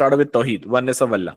start with tawhid, oneness of Allah.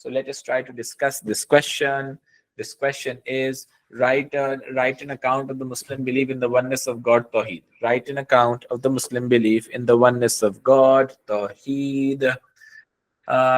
So let us try to discuss this question. This question is, write an account of the Muslim belief in the oneness of God, Tawheed. Write an account of the Muslim belief in the oneness of God, Tawheed.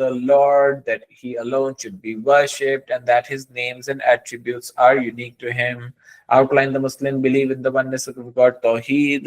the Lord, that He alone should be worshipped, and that His names and attributes are unique to Him. Outline the Muslim belief in the oneness of God, Tawheed.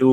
to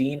3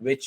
which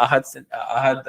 ahad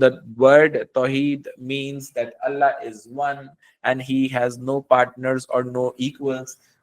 the word tawheed means that Allah is one and He has no partners or no equals.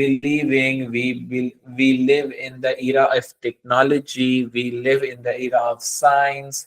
believing, we live in the era of technology, we live in the era of science,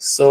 So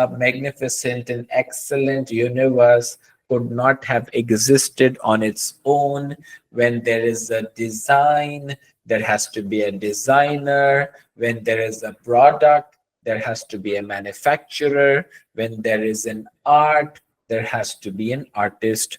a magnificent and excellent universe could not have existed on its own. When there is a design, there has to be a designer. When there is a product, there has to be a manufacturer. When there is an art, there has to be an artist.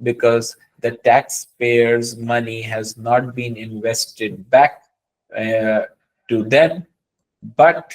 Because the taxpayers' money has not been invested back to them, but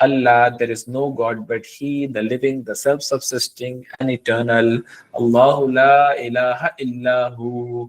Allah, there is no God but He, the living, the self-subsisting and eternal. Allahu la ilaha illa hu.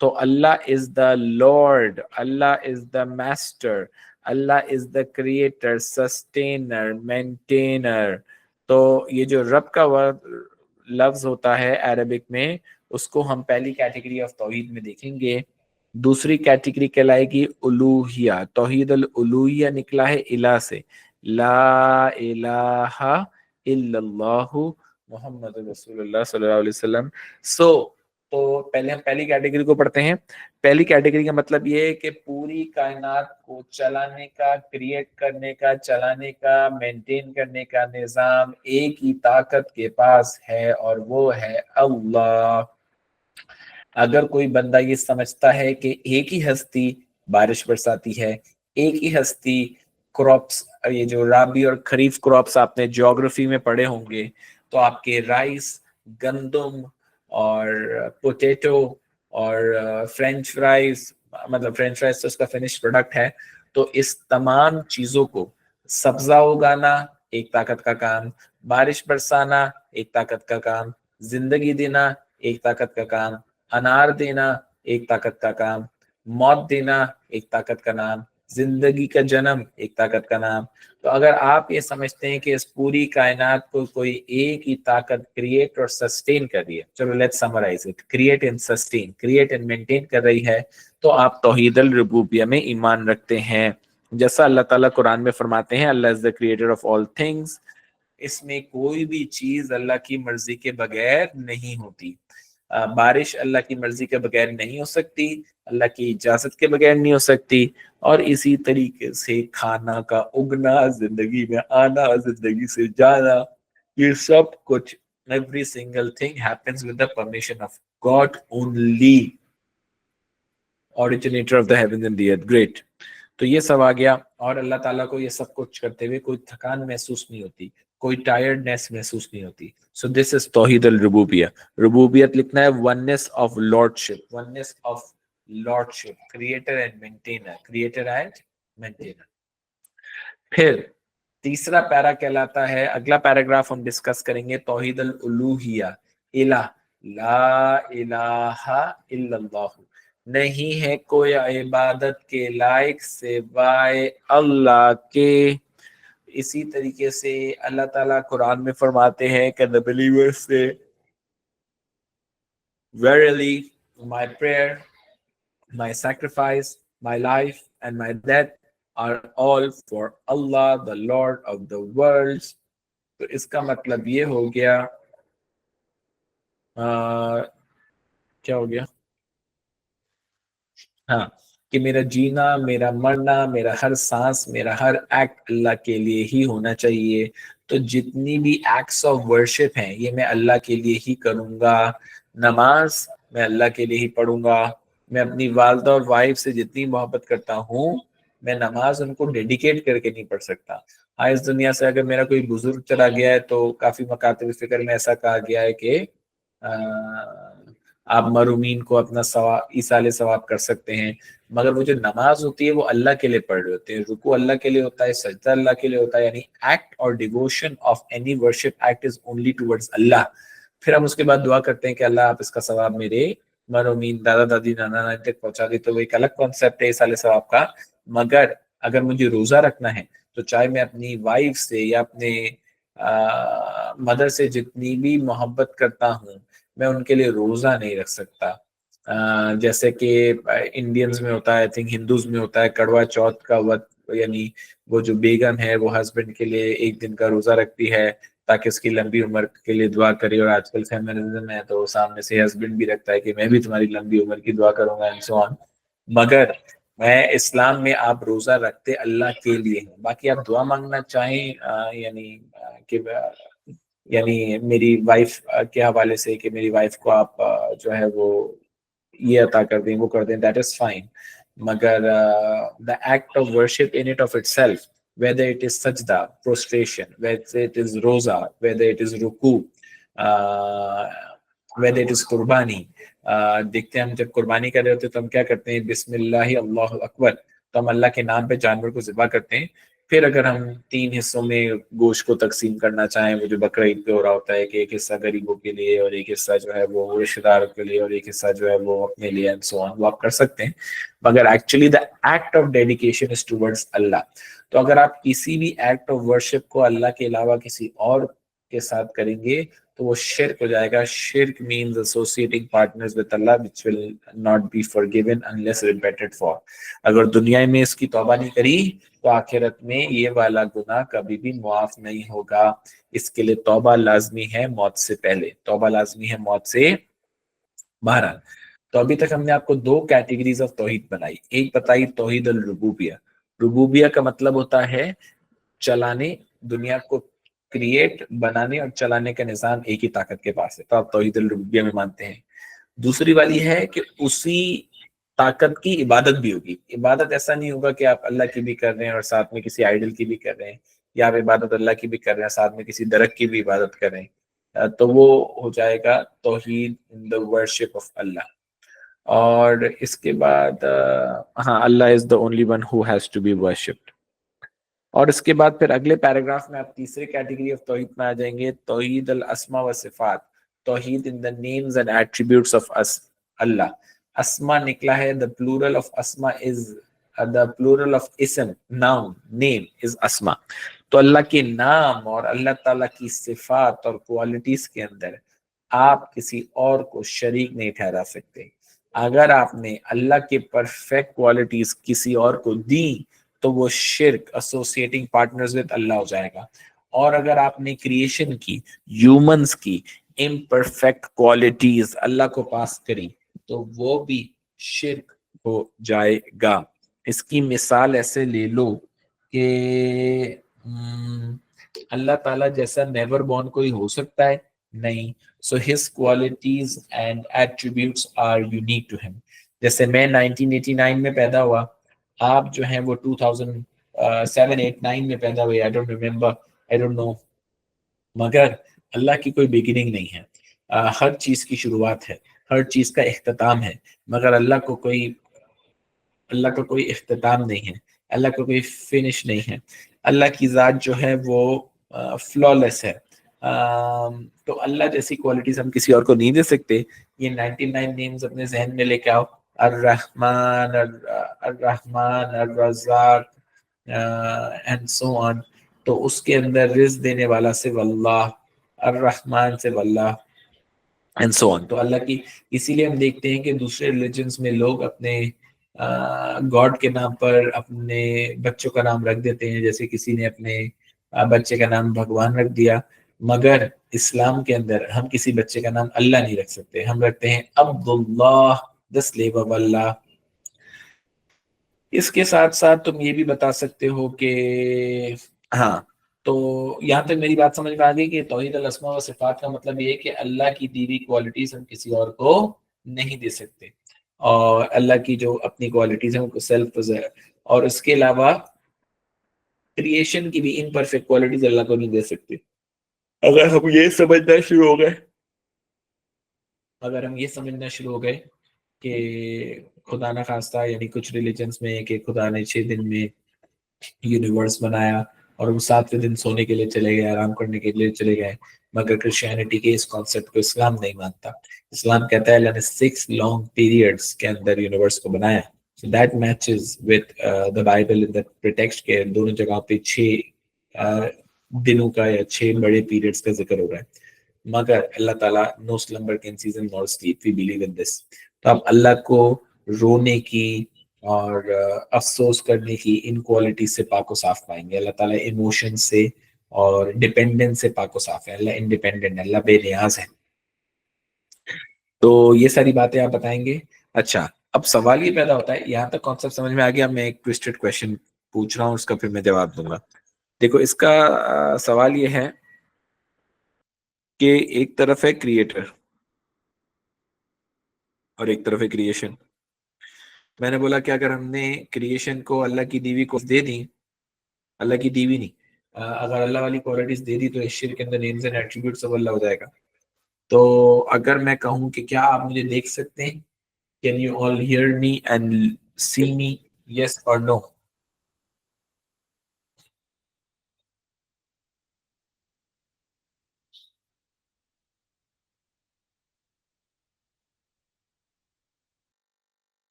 تو Allah is the Lord, Allah is the master, Allah is the creator, sustainer, maintainer. تو یہ جو رب کا لفظ ہوتا ہے Arabic میں, اس کو ہم پہلی کیٹیگری آف توحید میں دیکھیں گے. دوسری کیٹیگری کہلائے گی الوہیہ. توحید الالوہیہ نکلا ہے الہ سے, لا الہ الا اللہ محمد رسول اللہ صلی اللہ علیہ وسلم. تو پہلے ہم پہلی کیٹیگری کو پڑھتے ہیں. پہلی کیٹیگری کا مطلب یہ ہے کہ پوری کائنات کو چلانے کا, کریٹ کرنے کا, چلانے کا, مینٹین کرنے کا نظام ایک ہی طاقت کے پاس ہے, اور وہ ہے اللہ. اگر کوئی بندہ یہ سمجھتا ہے کہ ایک ہی ہستی بارش برساتی ہے, ایک ہی ہستی کراپس, یہ جو رابی اور خریف کراپس آپ نے جیوگرافی میں پڑھے ہوں گے, تو آپ کے رائس, گندم اور پوٹیٹو اور فرینچ فرائز, مطلب فرینچ فرائز تو اس کا فنش پروڈکٹ ہے, تو اس تمام چیزوں کو سبزہ اگانا ایک طاقت کا کام, بارش برسانا ایک طاقت کا کام, زندگی دینا ایک طاقت کا کام, انار دینا ایک طاقت کا کام, موت دینا ایک طاقت کا نام, زندگی کا جنم ایک طاقت کا نام. تو اگر آپ یہ سمجھتے ہیں کہ اس پوری کائنات کو کوئی ایک ہی طاقت کریٹ اور سسٹین کر رہی ہے, چلو let's summarize it, create and sustain, create and maintain کر رہی ہے, تو آپ توحید الربوبیہ میں ایمان رکھتے ہیں. جیسا اللہ تعالیٰ قرآن میں فرماتے ہیں, اللہ از the creator of all things. اس میں کوئی بھی چیز اللہ کی مرضی کے بغیر نہیں ہوتی. بارش اللہ کی مرضی کے بغیر نہیں ہو سکتی, اللہ کی اجازت کے بغیر نہیں ہو سکتی, اور اسی طریقے سے کھانا کا اگنا, زندگی میں آنا, زندگی سے جانا, یہ سب کچھ every single thing happens with the permission of God only, originator of the heavens and the earth. Great. تو یہ سب آ گیا, اور اللہ تعالیٰ کو یہ سب کچھ کرتے ہوئے کوئی تھکان محسوس نہیں ہوتی, کوئی ٹائرڈنیس محسوس نہیں ہوتی. سو دس از توحید الربوبیہ. ربوبیت لکھنا ہے oneness of lordship, oneness of lordship, creator and maintainer, creator and maintainer. پھر تیسرا پیرا کہلاتا ہے, اگلا پیراگراف ہم ڈسکس کریں گے, توحید الالوہیہ, الہ, لا الہ الا اللہ, نہیں ہے کوئی عبادت کے لائق سوائے اللہ کے. اسی طریقے سے اللہ تعالیٰ قرآن میں فرماتے ہیں کہ the believers say verily my prayer, my sacrifice, my life and my death are all for Allah, the Lord of the worlds. تو اس کا مطلب یہ ہو گیا, کیا ہو گیا, ہاں, کہ میرا جینا, میرا مرنا, میرا ہر سانس, میرا ہر ایکٹ اللہ کے لیے ہی ہونا چاہیے. تو جتنی بھی ایکٹس آف ورشپ ہیں یہ میں اللہ کے لیے ہی کروں گا. نماز میں اللہ کے لیے ہی پڑھوں گا. میں اپنی والدہ اور وائف سے جتنی محبت کرتا ہوں, میں نماز ان کو ڈیڈیکیٹ کر کے نہیں پڑھ سکتا. ہاں, اس دنیا سے اگر میرا کوئی بزرگ چلا گیا ہے تو کافی مکاتب فکر میں ایسا کہا گیا ہے کہ آپ مرحومین کو اپنا ایصال ثواب کر سکتے ہیں, مگر وہ جو نماز ہوتی ہے وہ اللہ کے لیے پڑھ رہے ہوتے ہیں, رکوع اللہ کے لیے ہوتا ہے, سجدہ اللہ کے لیے ہوتا ہے, یعنی ایکٹ اور devotion of any worship act is only towards Allah. پھر ہم اس کے بعد دعا کرتے ہیں کہ اللہ آپ اس کا ثواب میرے مرحومین دادا دادی نانا نانی تک پہنچا دی. تو وہ ایک الگ کانسیپٹ ہے ایصال ثواب کا. مگر اگر مجھے روزہ رکھنا ہے تو چاہے میں اپنی وائف سے یا اپنے مدر سے جتنی بھی محبت کرتا ہوں, میں ان کے لیے روزہ نہیں رکھ سکتا. جیسے کہ انڈینز میں ہوتا ہے, آئی تھنک ہندوز میں ہوتا ہے, کڑوا چوتھ کا وقت, یعنی وہ جو بیگم ہے وہ ہسبینڈ کے لیے ایک دن کا روزہ رکھتی ہے تاکہ اس کی لمبی عمر کے لیے دعا کرے. اور آج کل فیمنزم ہے تو سامنے سے ہسبینڈ بھی رکھتا ہے کہ میں بھی تمہاری لمبی عمر کی دعا کروں گا, اینڈ سو آن. مگر میں اسلام میں آپ روزہ رکھتے اللہ کے لیے ہیں. باقی آپ دعا مانگنا چاہیں, یعنی کہ یعنی میری وائف کے حوالے سے کہ میری وائف کو آپ جو ہے وہ یہ عطا کر دیں, وہ کر دیں, دیٹ از فائن. مگر the act of worship in it of itself, whether it is sajda, prostration, whether it is roza, whether it is ruku, whether it is قربانی. دیکھتے ہیں ہم جب قربانی کر رہے ہوتے تو ہم کیا کرتے ہیں, بسم اللہ اللہ اکبر, تو ہم اللہ کے نام پہ جانور کو ذبح کرتے ہیں. پھر اگر ہم 3 حصوں میں گوشت کو تقسیم کرنا چاہیں، وہ جو بقرہ عید پہ ہو رہا ہوتا ہے کہ ایک حصہ غریبوں کے لیے اور ایک حصہ جو ہے وہ رشتہ داروں کے لیے اور ایک حصہ جو ہے وہ اپنے لیے اینڈ سو آن، وہ آپ کر سکتے ہیں. مگر actually the act of dedication is towards Allah. تو اگر آپ کسی بھی ایکٹ آف ورشپ کو اللہ کے علاوہ کسی اور کے ساتھ کریں گے تو وہ شرک ہو جائے گا. شرک means associating partners with Allah which will not be forgiven unless repented for. اگر دنیا میں اس کی توبہ نہیں کری تو آخرت میں یہ والا گناہ کبھی بھی معاف نہیں ہوگا. اس کے لیے توبہ لازمی ہے موت سے پہلے، توبہ لازمی ہے موت سے. بہرحال تو ابھی تک ہم نے آپ کو 2 کیٹیگریز آف توحید بنائی. ایک بتائی توحید الربوبیہ. ربوبیہ کا مطلب ہوتا ہے چلانے، دنیا کو کریٹ، بنانے اور چلانے کا نظام ایک ہی طاقت کے پاس ہے، تو آپ توحید الربوبیہ میں مانتے ہیں. دوسری والی ہے کہ اسی طاقت کی عبادت بھی ہوگی. عبادت ایسا نہیں ہوگا کہ آپ اللہ کی بھی کر رہے ہیں اور ساتھ میں کسی آئیڈل کی بھی کر رہے ہیں، یا آپ عبادت اللہ کی بھی کر رہے ہیں ساتھ میں کسی درخت کی بھی عبادت کر رہے ہیں، تو وہ ہو جائے گا توحید ان the worship of اللہ. اور اس کے بعد ہاں اللہ از the only one who has to be worshipped. اور اس کے بعد پھر اگلے پیراگراف میں آپ تیسرے کیٹیگری آف توحید میں آ جائیں گے، توحید الاسماء و صفات. توحید ان the names and attributes of اللہ. اسما نکلا ہے، the plural of Asma is the plural of اسم، noun، name is اسما. تو اللہ کے نام اور اللہ تعالیٰ کی صفات اور کوالٹیز کے اندر آپ کسی اور کو شریک نہیں ٹھہرا سکتے. اگر آپ نے اللہ کے پرفیکٹ کوالٹیز کسی اور کو دی تو وہ شرک، associating partners with اللہ ہو جائے گا. اور اگر آپ نے کریشن کی، ہیومنز کی imperfect کوالٹیز اللہ کو پاس کری تو وہ بھی شرک ہو جائے گا. اس کی مثال ایسے لے لو کہ اللہ تعالیٰ جیسا نیور بورن کوئی ہو سکتا ہے؟ نہیں. So his qualities and attributes are unique to him. جیسے میں 1989 میں پیدا ہوا، آپ جو ہیں وہ 2007-8-9 میں پیدا ہوئے. I don't remember, I don't know. مگر اللہ کی کوئی بگننگ نہیں ہے. ہر چیز کی شروعات ہے، ہر چیز کا اختتام ہے، مگر اللہ کا کوئی اختتام نہیں ہے، اللہ کا کوئی فنش نہیں ہے. اللہ کی ذات جو ہے وہ فلالیس ہے. تو اللہ جیسی کوالٹیز ہم کسی اور کو نہیں دے سکتے. یہ 99 نیمز اپنے ذہن میں لے کے آؤ، الرحمن، الرزاق اینڈ سو آن. تو اس کے اندر رزق دینے والا صرف اللہ، الرحمن صرف اللہ اینڈ سو آن. تو اللہ کی، اسی لیے ہم دیکھتے ہیں کہ دوسرے ریلیجنز میں لوگ اپنے گاڈ کے نام پر اپنے بچوں کا نام رکھ دیتے ہیں. جیسے کسی نے اپنے بچے کا نام بھگوان رکھ دیا، مگر اسلام کے اندر ہم کسی بچے کا نام اللہ نہیں رکھ سکتے، ہم رکھتے ہیں عبداللہ، the slave of اللہ. اس کے ساتھ ساتھ تم یہ بھی بتا سکتے ہو کہ ہاں، تو یہاں تک میری بات سمجھ میں آ گئی کہ توحید الاسماء و صفات کا مطلب یہ ہے کہ اللہ کی دی ہوئی کوالٹیز ہم کسی اور کو نہیں دے سکتے، اور اللہ کی جو اپنی کوالٹیز ہیں وہ سیلف ہے. اور اس کے علاوہ کریشن کی بھی امپرفیکٹ کوالٹیز اللہ کو نہیں دے سکتے. اگر ہم یہ سمجھنا شروع ہو گئے کہ خدا نہ خواستہ، یعنی کچھ ریلیجنز میں کہ خدا نے 6 دن میں یونیورس بنایا اور وہ 7ویں دن سونے کے لیے چلے گئے، آرام کرنے کے لیے چلے گئے، مگر کرسچینٹی کے اس کانسیپٹ کو اسلام نہیں مانتا. اسلام کہتا ہے اللہ نے 6 لانگ پیریڈز کے اندر یونیورس کو بنایا. So that matches with the Bible in the text کے دونوں جگہ پہ 6 دنوں کا یا 6 بڑے پیریڈز کا ذکر ہو رہا ہے. مگر اللہ تعالیٰ no slumber can season nor sleep, we believe in this. تو آپ اللہ کو رونے کی اور افسوس کرنے کی ان کوالٹی سے پاک و صاف پائیں گے. اللہ تعالیٰ ایموشن سے اور ڈیپینڈنس سے پاک و صاف ہے. اللہ انڈیپینڈنٹ ہے، اللہ بے نیاز ہے. تو یہ ساری باتیں آپ بتائیں گے. اچھا، اب سوال یہ پیدا ہوتا ہے، یہاں تک کانسیپٹ سمجھ میں آ گیا. میں ایک ٹویسٹڈ کویشچن پوچھ رہا ہوں، اس کا پھر میں جواب دوں گا. دیکھو اس کا سوال یہ ہے کہ ایک طرف ہے کریٹر اور ایک طرف ہے کریشن. میں نے بولا کہ اگر ہم نے کریشن کو اللہ کی دیوی کو دے دی، اللہ کی دیوی نہیں، اگر اللہ والی کوالٹیز دے دی تو اس شرک کے اندر names and attributes of Allah ہو جائے گا. تو اگر میں کہوں کہ کیا آپ مجھے دیکھ سکتے ہیں، can you all hear me and see me, yes اور نو؟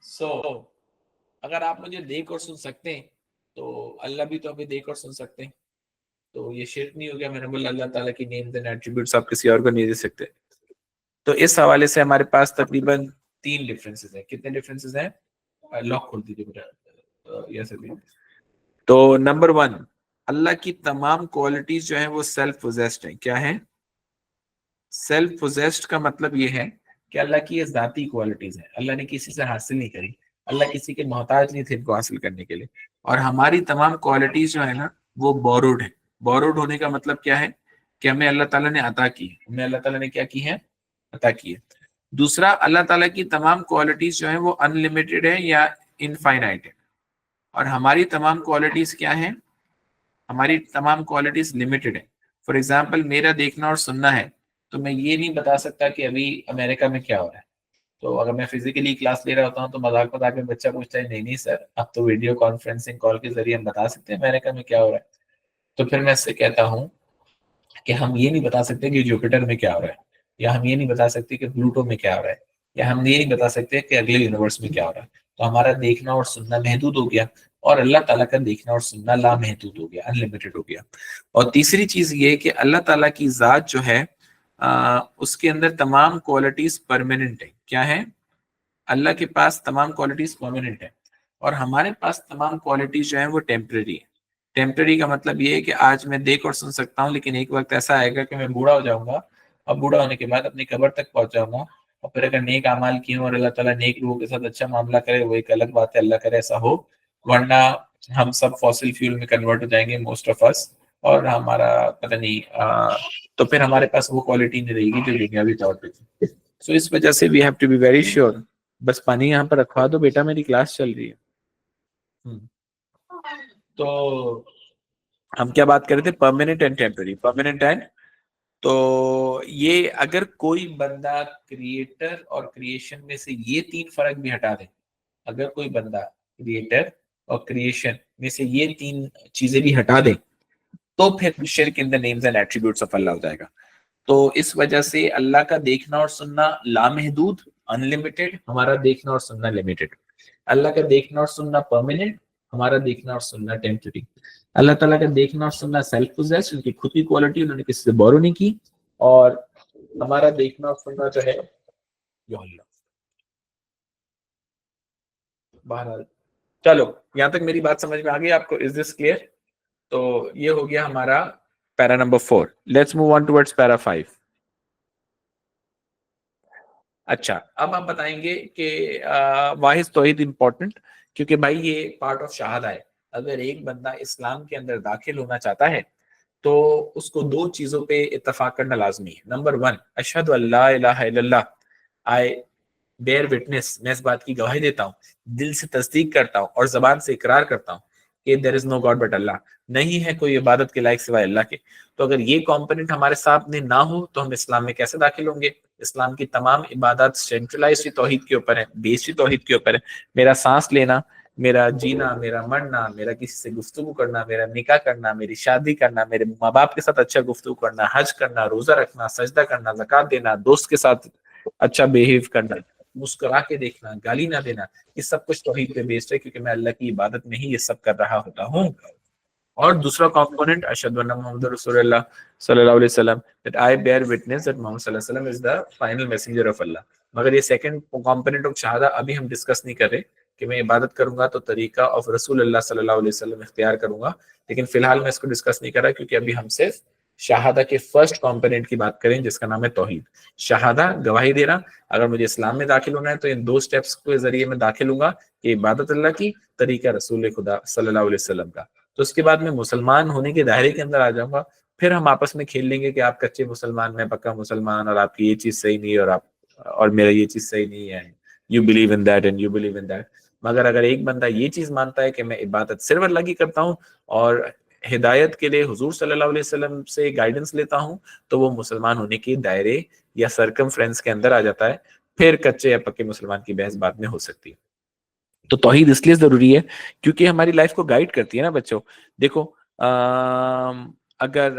سو اگر آپ مجھے دیکھ اور سن سکتے ہیں تو اللہ بھی تو ہمیں دیکھ اور سن سکتے ہیں، تو یہ شرک نہیں ہو گیا؟ میں نے بولا اللہ تعالیٰ کی نیمز اینڈ ایٹریبیوٹس آپ کسی اور کو نہیں دے سکتے. تو اس حوالے سے ہمارے پاس تقریباً 3 ڈفرینسز ہیں. کتنے ڈفرینسز ہیں؟ لاک کھول دیجیے بیٹا. یس ابھی. تو نمبر 1، اللہ کی تمام کوالٹیز جو ہیں وہ سیلف پوزیسڈ ہیں. کیا ہیں؟ سیلف پوزیسڈ کا مطلب یہ ہے کہ اللہ کی یہ ذاتی کوالٹیز ہیں، اللہ نے کسی سے حاصل نہیں کری، اللہ کسی کے محتاج نہیں تھے ان کو حاصل کرنے کے لیے. اور ہماری تمام کوالٹیز جو ہے نا وہ بوروڈ ہے. بوروڈ ہونے کا مطلب کیا ہے؟ کہ ہمیں اللہ تعالیٰ نے عطا کی، ہمیں اللہ تعالیٰ نے کیا کی ہے؟ عطا کی ہے. دوسرا، اللہ تعالیٰ کی تمام کوالٹیز جو ہیں وہ ان لمیٹڈ ہے یا انفائنائٹ ہے، اور ہماری تمام کوالٹیز کیا ہیں؟ ہماری تمام کوالٹیز لمیٹڈ ہے. فار ایگزامپل میرا دیکھنا اور سننا ہے، تو میں یہ نہیں بتا سکتا کہ ابھی امریکہ میں کیا ہو رہا ہے. تو اگر میں فزیکلی کلاس لے رہا ہوتا ہوں تو مذاق مذاق میں بچہ پوچھتا ہے نہیں نہیں سر اب تو ویڈیو کانفرنسنگ کال کے ذریعے ہم بتا سکتے ہیں امریکہ میں کیا ہو رہا ہے. تو پھر میں اس سے کہتا ہوں کہ ہم یہ نہیں بتا سکتے کہ جوپیٹر میں کیا ہو رہا ہے، یا ہم یہ نہیں بتا سکتے کہ پلوٹو میں کیا ہو رہا ہے، یا ہم یہ نہیں بتا سکتے کہ اگلے یونیورس میں کیا ہو رہا ہے. تو ہمارا دیکھنا اور سننا محدود ہو گیا، اور اللہ تعالیٰ کا دیکھنا اور سننا لامحدود ہو گیا، ان لمیٹڈ ہو گیا. اور تیسری چیز یہ کہ اللہ تعالیٰ کی ذات جو ہے اس کے اندر تمام کوالٹیز پرماننٹ ہیں. کیا ہے؟ اللہ کے پاس تمام کوالٹیز پرماننٹ ہیں، اور ہمارے پاس تمام کوالٹیز جو ہیں وہ ٹیمپرری ہیں. ٹیمپرری کا مطلب یہ ہے کہ آج میں دیکھ اور سن سکتا ہوں، لیکن ایک وقت ایسا آئے گا کہ میں بوڑھا ہو جاؤں گا، اور بوڑھا ہونے کے بعد اپنی قبر تک پہنچ جاؤں گا. اور پھر اگر نیک اعمال کیے ہوں اور اللہ تعالیٰ نیک لوگوں کے ساتھ اچھا معاملہ کرے وہ ایک الگ بات ہے، اللہ کرے ایسا ہو، ورنہ ہم سب فاسل فیول میں کنورٹ ہو جائیں گے موسٹ آف اس، اور ہمارا پتہ نہیں تو پھر ہمارے پاس وہ کوالٹی نہیں رہے گی جو دنیاوی طور پہ تھی. سو اس وجہ سے we have to be very sure. بس پانی یہاں پر رکھوا دو بیٹا، میری کلاس چل رہی ہے. تو ہم کیا بات کر رہے تھے؟ Permanent and temporary. Permanent and, تو یہ اگر کوئی بندہ کریٹر اور کریشن میں سے یہ 3 فرق بھی ہٹا دے، اگر کوئی بندہ کریٹر اور کریشن میں سے یہ 3 چیزیں بھی ہٹا دے تو پھر شرک in the names and attributes of Allah ہو جائے گا. تو اس وجہ سے اللہ کا دیکھنا اور سننا لامحدود، ان لمیٹڈ، ہمارا دیکھنا اور سننا لمیٹڈ. اللہ کا دیکھنا اور سننا پرماننٹ، ہمارا دیکھنا اور سننا ٹیمپرری. اللہ تعالیٰ کا دیکھنا اور سننا سیلف پوزیس، ان کی خود کی کوالٹی، انہوں نے کسی سے بورو نہیں کی. اور ہمارا دیکھنا اور سننا جو ہے یا اللہ. بہرحال چلو یہاں تک میری بات سمجھ میں آ گئی آپ کو؟ Is this clear? تو یہ ہو گیا ہمارا para number 4. Let's move on towards para 5. اچھا اب آپ بتائیں گے کہ واحد توحید امپورٹنٹ، کیونکہ بھائی یہ پارٹ آف شہادہ ہے. اگر ایک بندہ اسلام کے اندر داخل ہونا چاہتا ہے تو اس کو 2 چیزوں پہ اتفاق کرنا لازمی ہے. نمبر 1، اشہد ان لا الہ الا اللہ، آئی بیئر وٹنس، میں اس بات کی گواہی دیتا ہوں، دل سے تصدیق کرتا ہوں اور زبان سے اقرار کرتا ہوں کہ دیر از نو گاڈ بٹ اللہ، نہیں ہے کوئی عبادت کے لائق سوائے اللہ کے. تو اگر یہ کمپوننٹ ہمارے سامنے نہ ہو تو ہم اسلام میں کیسے داخل ہوں گے؟ اسلام کی تمام عبادات سینٹرلائز توحید کے اوپر ہے، بیسڈ توحید کے اوپر ہے. میرا سانس لینا، میرا جینا، میرا مرنا، میرا کسی سے گفتگو کرنا، میرا نکاح کرنا، میری شادی کرنا، میرے ماں باپ کے ساتھ اچھا گفتگو کرنا، حج کرنا، روزہ رکھنا، سجدہ کرنا، زکوٰۃ دینا، دوست کے ساتھ اچھا بیہیو کرنا، مسکرا کے دیکھنا، گالی نہ دینا، یہ سب کچھ توحید پہ بیسڈ ہے، کیونکہ میں اللہ کی عبادت میں ہی یہ سب کر رہا ہوتا ہوں. اور دوسرا کمپوننٹ اشہد ان محمد رسول اللہ صلی اللہ علیہ وسلم، that I bear witness that محمد صلی اللہ علیہ وسلم is the final messenger of Allah. مگر یہ سیکنڈ کمپوننٹ آف شہادہ ابھی ہم ڈسکس نہیں کر رہے کہ میں عبادت کروں گا تو طریقہ آف رسول اللہ صلی اللہ علیہ وسلم اختیار کروں گا، لیکن فی الحال میں اس کو ڈسکس نہیں کر رہا کیونکہ ابھی ہم صرف شہادہ کے فرسٹ کمپوننٹ کی بات کریں جس کا نام ہے توحید. شہادہ، گواہی دینا. اگر مجھے اسلام میں داخل ہونا ہے تو ان 2 سٹیپس کے ذریعے میں داخل ہوں گا کہ عبادت اللہ کی، طریقہ رسول خدا صلی اللہ علیہ وسلم کا. تو اس کے بعد میں مسلمان ہونے کے دائرے کے اندر آ جاؤں گا. پھر ہم آپس میں کھیل لیں گے کہ آپ کچے مسلمان، میں پکا مسلمان، اور آپ کی یہ چیز صحیح نہیں اور اور میرا یہ چیز صحیح نہیں ہے. You believe in that and you believe in that. مگر اگر ایک بندہ یہ چیز مانتا ہے کہ میں عبادت صرف اللہ کی کرتا ہوں اور ہدایت کے لیے حضور صلی اللہ علیہ وسلم سے گائیڈنس لیتا ہوں، تو وہ مسلمان ہونے کے دائرے یا سرکمفرنس کے اندر آ جاتا ہے. پھر کچے یا پکے مسلمان کی بحث بعد میں ہو سکتی ہے. تو توحید اس لیے ضروری ہے کیونکہ ہماری لائف کو گائیڈ کرتی ہے نا بچوں. دیکھو اگر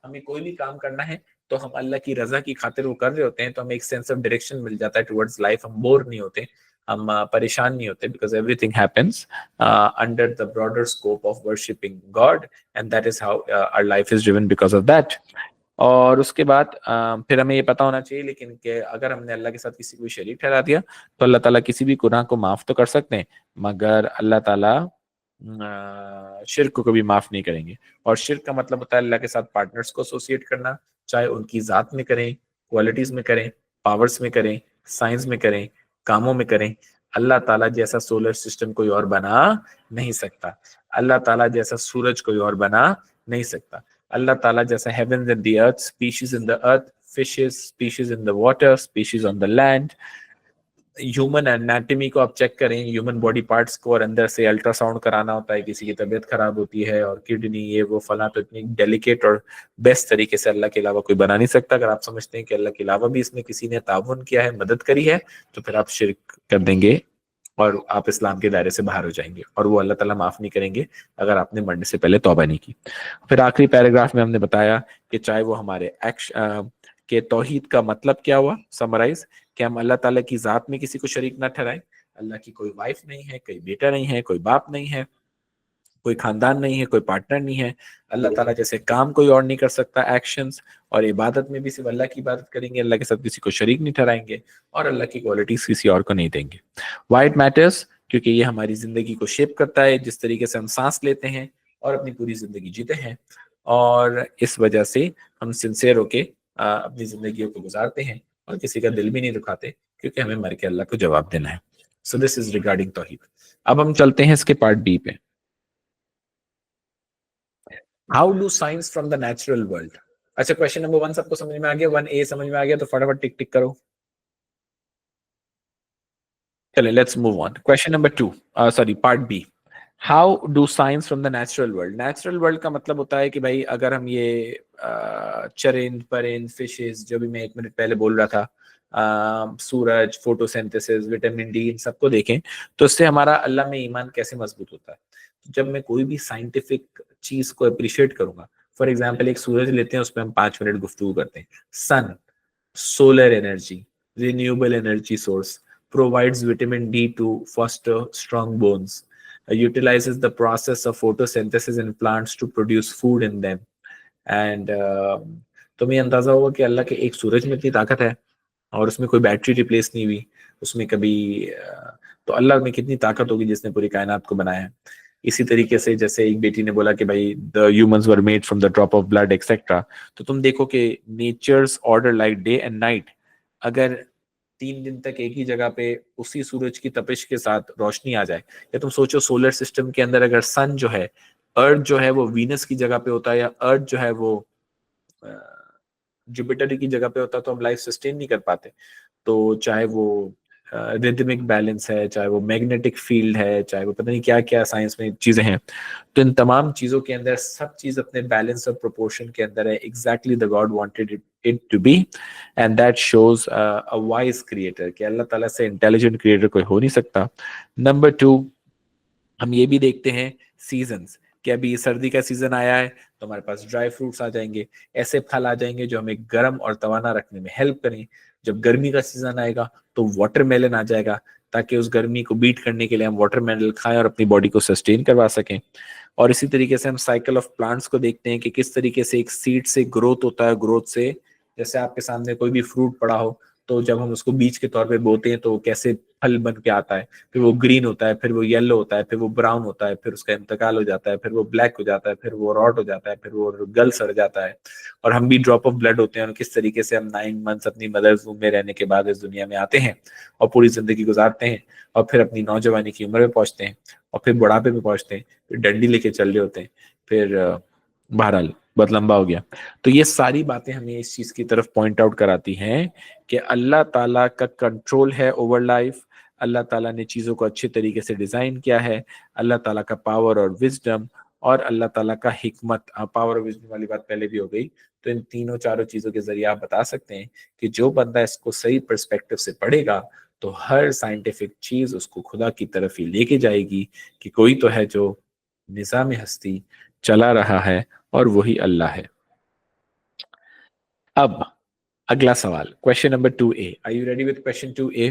ہمیں کوئی بھی کام کرنا ہے تو ہم اللہ کی رضا کی خاطر وہ کر رہے ہوتے ہیں تو ہمیں ایک سینس آف ڈائریکشن مل جاتا ہے ٹورڈز لائف، ہم بور نہیں ہوتے. ہم پریشان نہیں ہوتے because everything happens under the broader scope of worshipping God, and that is how our life is driven because of that. اور اس کے بعد پھر ہمیں یہ پتا ہونا چاہیے لیکن کہ اگر ہم نے اللہ کے ساتھ کسی کو شریک ٹھہرا دیا تو اللہ تعالیٰ کسی بھی گناہ کو معاف تو کر سکتے ہیں، مگر اللہ تعالیٰ شرک کو کبھی معاف نہیں کریں گے. اور شرک کا مطلب ہوتا ہے اللہ کے ساتھ پارٹنرز کو ایسوسیٹ کرنا، چاہے ان کی ذات میں کریں، کوالٹیز میں کریں، پاورز میں کریں، سائنس میں کریں، کاموں میں کریں. اللہ تعالیٰ جیسا سولر سسٹم کوئی اور بنا نہیں سکتا، اللہ تعالیٰ جیسا سورج کوئی اور بنا نہیں سکتا، اللہ تعالیٰ جیسا heavens and the earth, species in the earth, fishes, species in the water, species on the land. Human anatomy کو آپ چیک کریں، ہیومن باڈی پارٹس کو، اور اندر سے الٹرا ساؤنڈ کرانا ہوتا ہے، کسی کی طبیعت خراب ہوتی ہے اور کڈنی یہ وہ فلاں، تو اتنی ڈیلیکیٹ اور بیسٹ طریقے سے اللہ کے علاوہ کوئی بنا نہیں سکتا. اگر آپ سمجھتے ہیں کہ اللہ کے علاوہ بھی اس میں کسی نے تعاون کیا ہے، مدد کری ہے، تو پھر آپ شرک کر دیں گے اور آپ اسلام کے دائرے سے باہر ہو جائیں گے، اور وہ اللہ تعالیٰ معاف نہیں کریں گے اگر آپ نے مرنے سے پہلے توبہ نہیں کی. پھر آخری پیراگراف میں ہم نے بتایا کہ چاہے وہ ہمارے کہ توحید کا مطلب کیا ہوا سمرائز، کہ ہم اللہ تعالیٰ کی ذات میں کسی کو شریک نہ ٹھہرائیں. اللہ کی کوئی وائف نہیں ہے، کوئی بیٹا نہیں ہے، کوئی باپ نہیں ہے، کوئی خاندان نہیں ہے، کوئی پارٹنر نہیں ہے. اللہ تعالیٰ جیسے کام کوئی اور نہیں کر سکتا، ایکشنز، اور عبادت میں بھی صرف اللہ کی عبادت کریں گے، اللہ کے ساتھ کسی کو شریک نہیں ٹھہرائیں گے، اور اللہ کی کوالٹیز کسی اور کو نہیں دیں گے. Why it matters؟ کیونکہ یہ ہماری زندگی کو شیپ کرتا ہے، جس طریقے سے ہم سانس لیتے ہیں اور اپنی پوری زندگی جیتے ہیں، اور اس وجہ سے ہم سنسیئر ہو کے اپنی زندگیوں کو گزارتے ہیں اور کسی کا دل بھی نہیں دکھاتے، کیونکہ ہمیں مر کے اللہ کو جواب دینا ہے. So this is regarding توحید. اب ہم چلتے ہیں اس کے پارٹ بی پہ. How do science from the natural world؟ اچھا، کوشچن نمبر 1 سب کو سمجھ میں آ گیا؟ 1A سمجھ میں آ گیا تو فٹافٹ ٹک ٹک کرو. چلے let's move on. Question number 2، sorry part B. How do sciences from the natural world? Natural world کا مطلب ہوتا ہے کہ بھائی اگر ہم یہ چرند پرند فشز، جو بھی میں 1 منٹ پہلے بول رہا تھا، سورج، فوٹوسینتھسس، وٹامن ڈی، ان سب کو دیکھیں تو اس سے ہمارا اللہ میں ایمان کیسے مضبوط ہوتا ہے. جب میں کوئی بھی سائنٹیفک چیز کو اپریشیٹ کروں گا، فار ایگزامپل ایک سورج لیتے ہیں، اس پہ ہم 5 منٹ گفتگو کرتے ہیں. Sun, solar energy, renewable energy source, provides vitamin D to foster strong bones, utilizes the process of photosynthesis in plants to produce food in them. And تمہیں اندازہ ہوگا کہ اللہ کے ایک سورج میں اتنی طاقت ہے اور اس میں کوئی بیٹری ریپلیس نہیں ہوئی اس میں کبھی، تو اللہ میں کتنی طاقت ہوگی جس نے پوری کائنات کو بنایا ہے. اسی طریقے سے جیسے ایک بیٹی نے بولا کہ بھائی the humans were made from the drop of blood etc. تو تم دیکھو کہ nature's order like day and night, اگر 3 دن تک ایک ہی جگہ پہ اسی سورج کی تپش کے ساتھ روشنی آ جائے، یا تم سوچو سولر سسٹم کے اندر اگر سن جو ہے، ارتھ جو ہے وہ وینس کی جگہ پہ ہوتا ہے، یا ارتھ جو ہے وہ جوپیٹر کی جگہ پہ ہوتا، تو ہم لائف سسٹین نہیں کر پاتے. تو چاہے وہ ریدمک بیلنس ہے، چاہے وہ میگنیٹک فیلڈ ہے، چاہے وہ پتہ نہیں کیا کیا سائنس میں چیزیں ہیں، تو ان تمام چیزوں کے اندر سب چیز اپنے بیلنس اور پروپورشن کے اندر ہے. Exactly the God wanted it to be, and that shows a wise creator کہ اللہ تعالیٰ سے انٹیلیجنٹ کریٹر کوئی ہو نہیں سکتا. نمبر 2، ہم یہ بھی دیکھتے ہیں سیزنز، کہ ابھی سردی کا سیزن آیا ہے تو ہمارے پاس ڈرائی فروٹس آ جائیں گے، ایسے پھل آ جائیں گے جو ہمیں گرم اور توانا رکھنے میں ہیلپ کریں. جب گرمی کا سیزن آئے گا تو واٹر میلن آ جائے گا، تاکہ اس گرمی کو بیٹ کرنے کے لیے ہم واٹر میلن کھائیں اور اپنی باڈی کو سسٹین کروا سکیں. اور اسی طریقے سے ہم سائیکل آف پلانٹس کو دیکھتے ہیں کہ کس طریقے سے ایک سیڈ سے گروتھ ہوتا ہے، گروتھ سے جیسے آپ کے سامنے کوئی بھی فروٹ پڑا ہو تو جب ہم اس کو بیج کے طور پہ بوتے ہیں تو کیسے پھل بن کے آتا ہے، پھر وہ گرین ہوتا ہے، پھر وہ یلو ہوتا ہے، پھر وہ براؤن ہوتا ہے، پھر اس کا انتقال ہو جاتا ہے، پھر وہ بلیک ہو جاتا ہے، پھر وہ راٹ ہو جاتا ہے، پھر وہ گل سڑ جاتا ہے. اور ہم بھی ڈراپ آف بلڈ ہوتے ہیں، اور کس طریقے سے ہم 9 منتھس اپنی مدرز وomb میں رہنے کے بعد اس دنیا میں آتے ہیں اور پوری زندگی گزارتے ہیں، اور پھر اپنی نوجوانی کی عمر میں پہنچتے ہیں، اور پھر بڑھاپے میں پہنچتے ہیں، پھر ڈنڈی لے کے چل رہے ہوتے ہیں. پھر بہرحال بہت لمبا ہو گیا. تو یہ ساری باتیں ہمیں اس چیز کی طرف پوائنٹ آؤٹ کراتی ہیں کہ اللہ تعالیٰ کا کنٹرول ہے اوور لائف، اللہ تعالیٰ نے چیزوں کو اچھے طریقے سے ڈیزائن کیا ہے، اللہ تعالیٰ کا پاور اور وزڈم، اور اللہ تعالیٰ کا حکمت. پاور اور وزڈم والی بات پہلے بھی ہو گئی. تو ان تینوں چاروں چیزوں کے ذریعے آپ بتا سکتے ہیں کہ جو بندہ اس کو صحیح پرسپیکٹو سے پڑھے گا تو ہر سائنٹیفک چیز اس کو خدا کی طرف ہی لے کے جائے گی کہ کوئی تو ہے جو نظام ہستی چلا رہا ہے اور وہی اللہ ہے. اب اگلا سوال، question number 2A. Are you ready with question 2A؟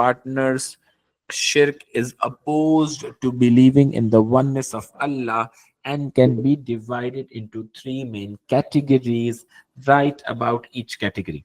partners shirk is opposed to believing in the oneness of Allah and can be divided into 3 main categories. Write about each category.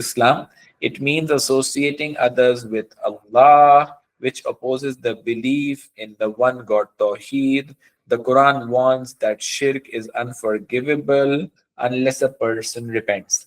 Islam. It means associating others with Allah, which opposes the belief in the one God Tawheed. The Quran warns that shirk is unforgivable unless a person repents.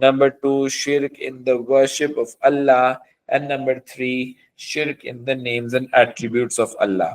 Number 2, shirk in the worship of Allah. And number 3, shirk in the names and attributes of Allah.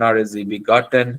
nor is he begotten,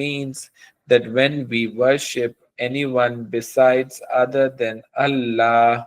means that when we worship anyone besides other than Allah,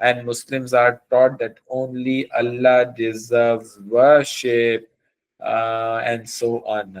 And Muslims are taught that only Allah deserves worship, and so on.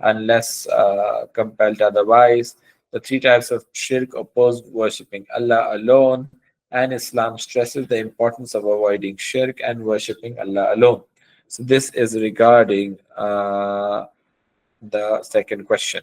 unless compelled otherwise. The 3 types of shirk oppose worshipping Allah alone, and Islam stresses the importance of avoiding shirk and worshipping Allah alone. So this is regarding the second question.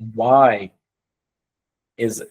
Why is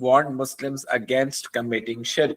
warned Muslims against committing shirk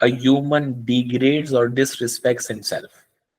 a human degrades or disrespects himself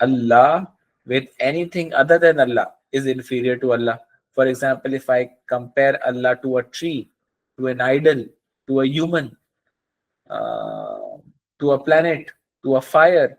Allah with anything other than Allah is inferior to Allah. For example, if I compare Allah to a tree, to an idol, to a human, uh, to a planet, to a fire,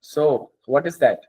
so what is that?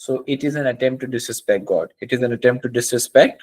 So it is an attempt to disrespect God. It is an attempt to disrespect.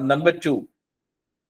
number two,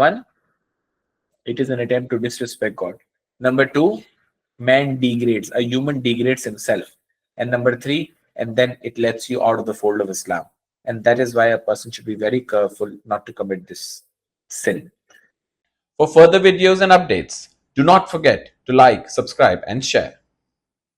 1, it is an attempt to disrespect God. Number 2, a human degrades himself. And number 3, and then it lets you out of the fold of Islam. And that is why a person should be very careful not to commit this sin. For further videos and updates, do not forget to like, subscribe, and share.